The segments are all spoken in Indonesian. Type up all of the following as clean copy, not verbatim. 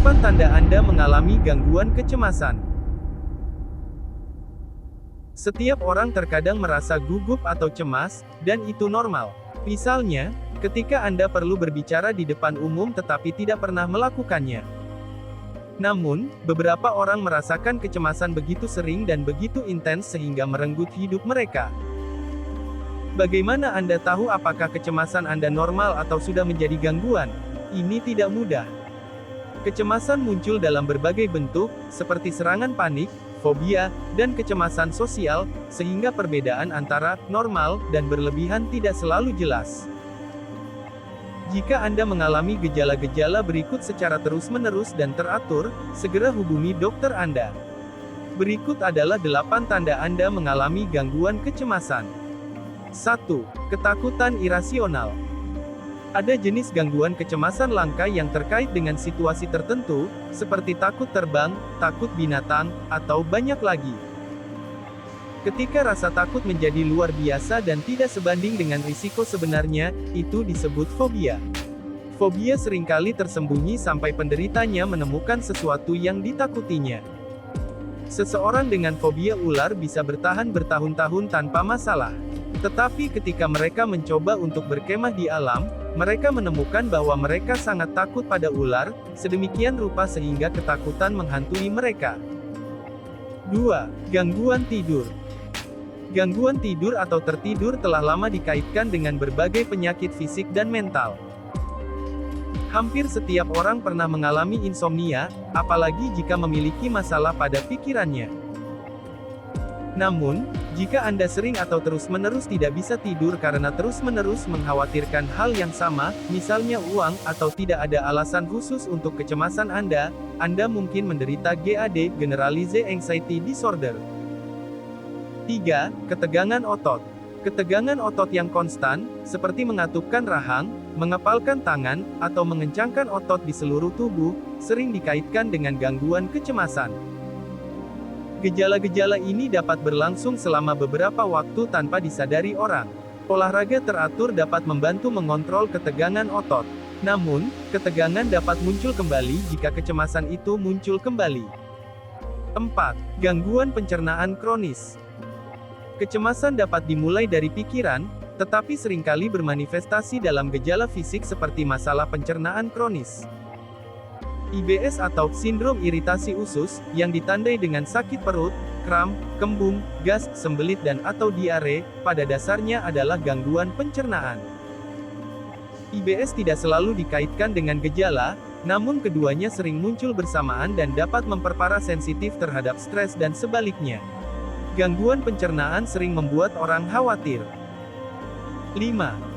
8 tanda Anda mengalami gangguan kecemasan. Setiap orang terkadang merasa gugup atau cemas, dan itu normal. Misalnya, ketika Anda perlu berbicara di depan umum tetapi tidak pernah melakukannya. Namun, beberapa orang merasakan kecemasan begitu sering dan begitu intens sehingga merenggut hidup mereka. Bagaimana Anda tahu apakah kecemasan Anda normal atau sudah menjadi gangguan? Ini tidak mudah. Kecemasan muncul dalam berbagai bentuk, seperti serangan panik, fobia, dan kecemasan sosial, sehingga perbedaan antara normal dan berlebihan tidak selalu jelas. Jika Anda mengalami gejala-gejala berikut secara terus-menerus dan teratur, segera hubungi dokter Anda. Berikut adalah 8 tanda Anda mengalami gangguan kecemasan. 1. Ketakutan irasional. Ada jenis gangguan kecemasan langka yang terkait dengan situasi tertentu, seperti takut terbang, takut binatang, atau banyak lagi. Ketika rasa takut menjadi luar biasa dan tidak sebanding dengan risiko sebenarnya, itu disebut fobia. Fobia seringkali tersembunyi sampai penderitanya menemukan sesuatu yang ditakutinya. Seseorang dengan fobia ular bisa bertahan bertahun-tahun tanpa masalah. Tetapi ketika mereka mencoba untuk berkemah di alam, mereka menemukan bahwa mereka sangat takut pada ular, sedemikian rupa sehingga ketakutan menghantui mereka. 2. Gangguan tidur. Gangguan tidur atau tertidur telah lama dikaitkan dengan berbagai penyakit fisik dan mental. Hampir setiap orang pernah mengalami insomnia, apalagi jika memiliki masalah pada pikirannya. Namun, jika Anda sering atau terus-menerus tidak bisa tidur karena terus-menerus mengkhawatirkan hal yang sama, misalnya uang, atau tidak ada alasan khusus untuk kecemasan Anda mungkin menderita GAD, Generalized Anxiety Disorder. 3. Ketegangan otot. Ketegangan otot yang konstan, seperti mengatupkan rahang, mengepalkan tangan, atau mengencangkan otot di seluruh tubuh, sering dikaitkan dengan gangguan kecemasan. Gejala-gejala ini dapat berlangsung selama beberapa waktu tanpa disadari orang. Olahraga teratur dapat membantu mengontrol ketegangan otot. Namun, ketegangan dapat muncul kembali jika kecemasan itu muncul kembali. 4. Gangguan pencernaan kronis. Kecemasan dapat dimulai dari pikiran, tetapi seringkali bermanifestasi dalam gejala fisik seperti masalah pencernaan kronis. IBS atau sindrom iritasi usus, yang ditandai dengan sakit perut, kram, kembung, gas, sembelit dan atau diare, pada dasarnya adalah gangguan pencernaan. IBS tidak selalu dikaitkan dengan gejala, namun keduanya sering muncul bersamaan dan dapat memperparah sensitif terhadap stres dan sebaliknya. Gangguan pencernaan sering membuat orang khawatir. 5.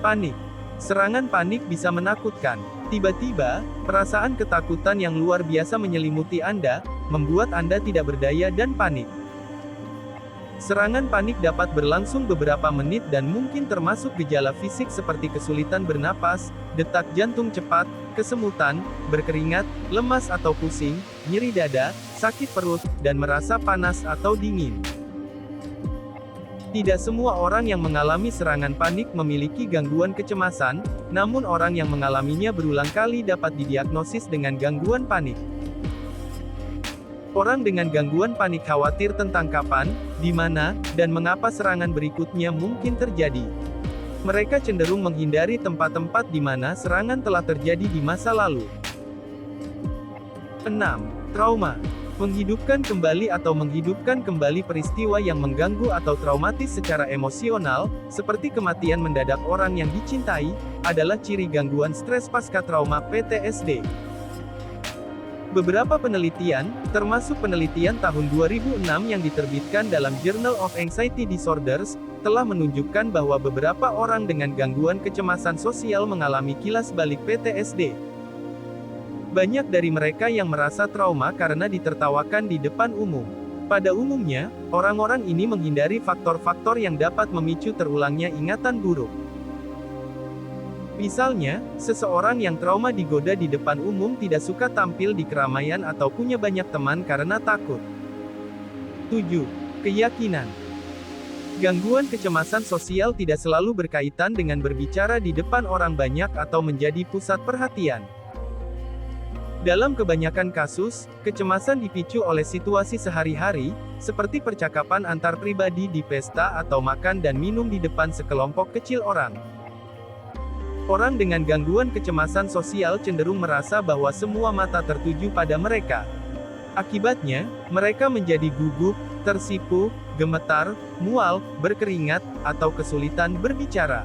Panik. Serangan panik bisa menakutkan. Tiba-tiba, perasaan ketakutan yang luar biasa menyelimuti Anda, membuat Anda tidak berdaya dan panik. Serangan panik dapat berlangsung beberapa menit dan mungkin termasuk gejala fisik seperti kesulitan bernapas, detak jantung cepat, kesemutan, berkeringat, lemas atau pusing, nyeri dada, sakit perut, dan merasa panas atau dingin. Tidak semua orang yang mengalami serangan panik memiliki gangguan kecemasan, namun orang yang mengalaminya berulang kali dapat didiagnosis dengan gangguan panik. Orang dengan gangguan panik khawatir tentang kapan, di mana, dan mengapa serangan berikutnya mungkin terjadi. Mereka cenderung menghindari tempat-tempat di mana serangan telah terjadi di masa lalu. 6. Trauma. Menghidupkan kembali atau menghidupkan kembali peristiwa yang mengganggu atau traumatis secara emosional, seperti kematian mendadak orang yang dicintai, adalah ciri gangguan stres pasca trauma PTSD. Beberapa penelitian, termasuk penelitian tahun 2006 yang diterbitkan dalam Journal of Anxiety Disorders, telah menunjukkan bahwa beberapa orang dengan gangguan kecemasan sosial mengalami kilas balik PTSD. Banyak dari mereka yang merasa trauma karena ditertawakan di depan umum. Pada umumnya, orang-orang ini menghindari faktor-faktor yang dapat memicu terulangnya ingatan buruk. Misalnya, seseorang yang trauma digoda di depan umum tidak suka tampil di keramaian atau punya banyak teman karena takut. 7. Keyakinan. Gangguan kecemasan sosial tidak selalu berkaitan dengan berbicara di depan orang banyak atau menjadi pusat perhatian. Dalam kebanyakan kasus, kecemasan dipicu oleh situasi sehari-hari, seperti percakapan antar pribadi di pesta atau makan dan minum di depan sekelompok kecil orang. Orang dengan gangguan kecemasan sosial cenderung merasa bahwa semua mata tertuju pada mereka. Akibatnya, mereka menjadi gugup, tersipu, gemetar, mual, berkeringat, atau kesulitan berbicara.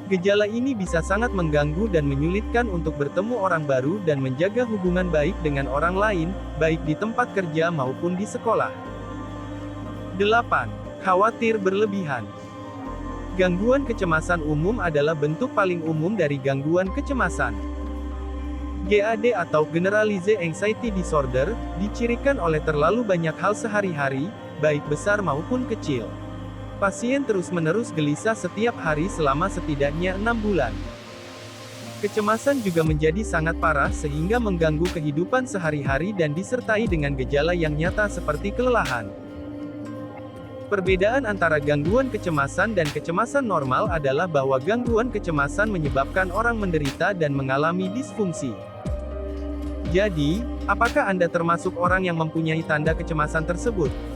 Gejala ini bisa sangat mengganggu dan menyulitkan untuk bertemu orang baru dan menjaga hubungan baik dengan orang lain, baik di tempat kerja maupun di sekolah. 8. Khawatir berlebihan. Gangguan kecemasan umum adalah bentuk paling umum dari gangguan kecemasan. GAD atau Generalized Anxiety Disorder, dicirikan oleh terlalu banyak hal sehari-hari, baik besar maupun kecil. Pasien terus-menerus gelisah setiap hari selama setidaknya 6 bulan. Kecemasan juga menjadi sangat parah sehingga mengganggu kehidupan sehari-hari dan disertai dengan gejala yang nyata seperti kelelahan. Perbedaan antara gangguan kecemasan dan kecemasan normal adalah bahwa gangguan kecemasan menyebabkan orang menderita dan mengalami disfungsi. Jadi, apakah Anda termasuk orang yang mempunyai tanda kecemasan tersebut?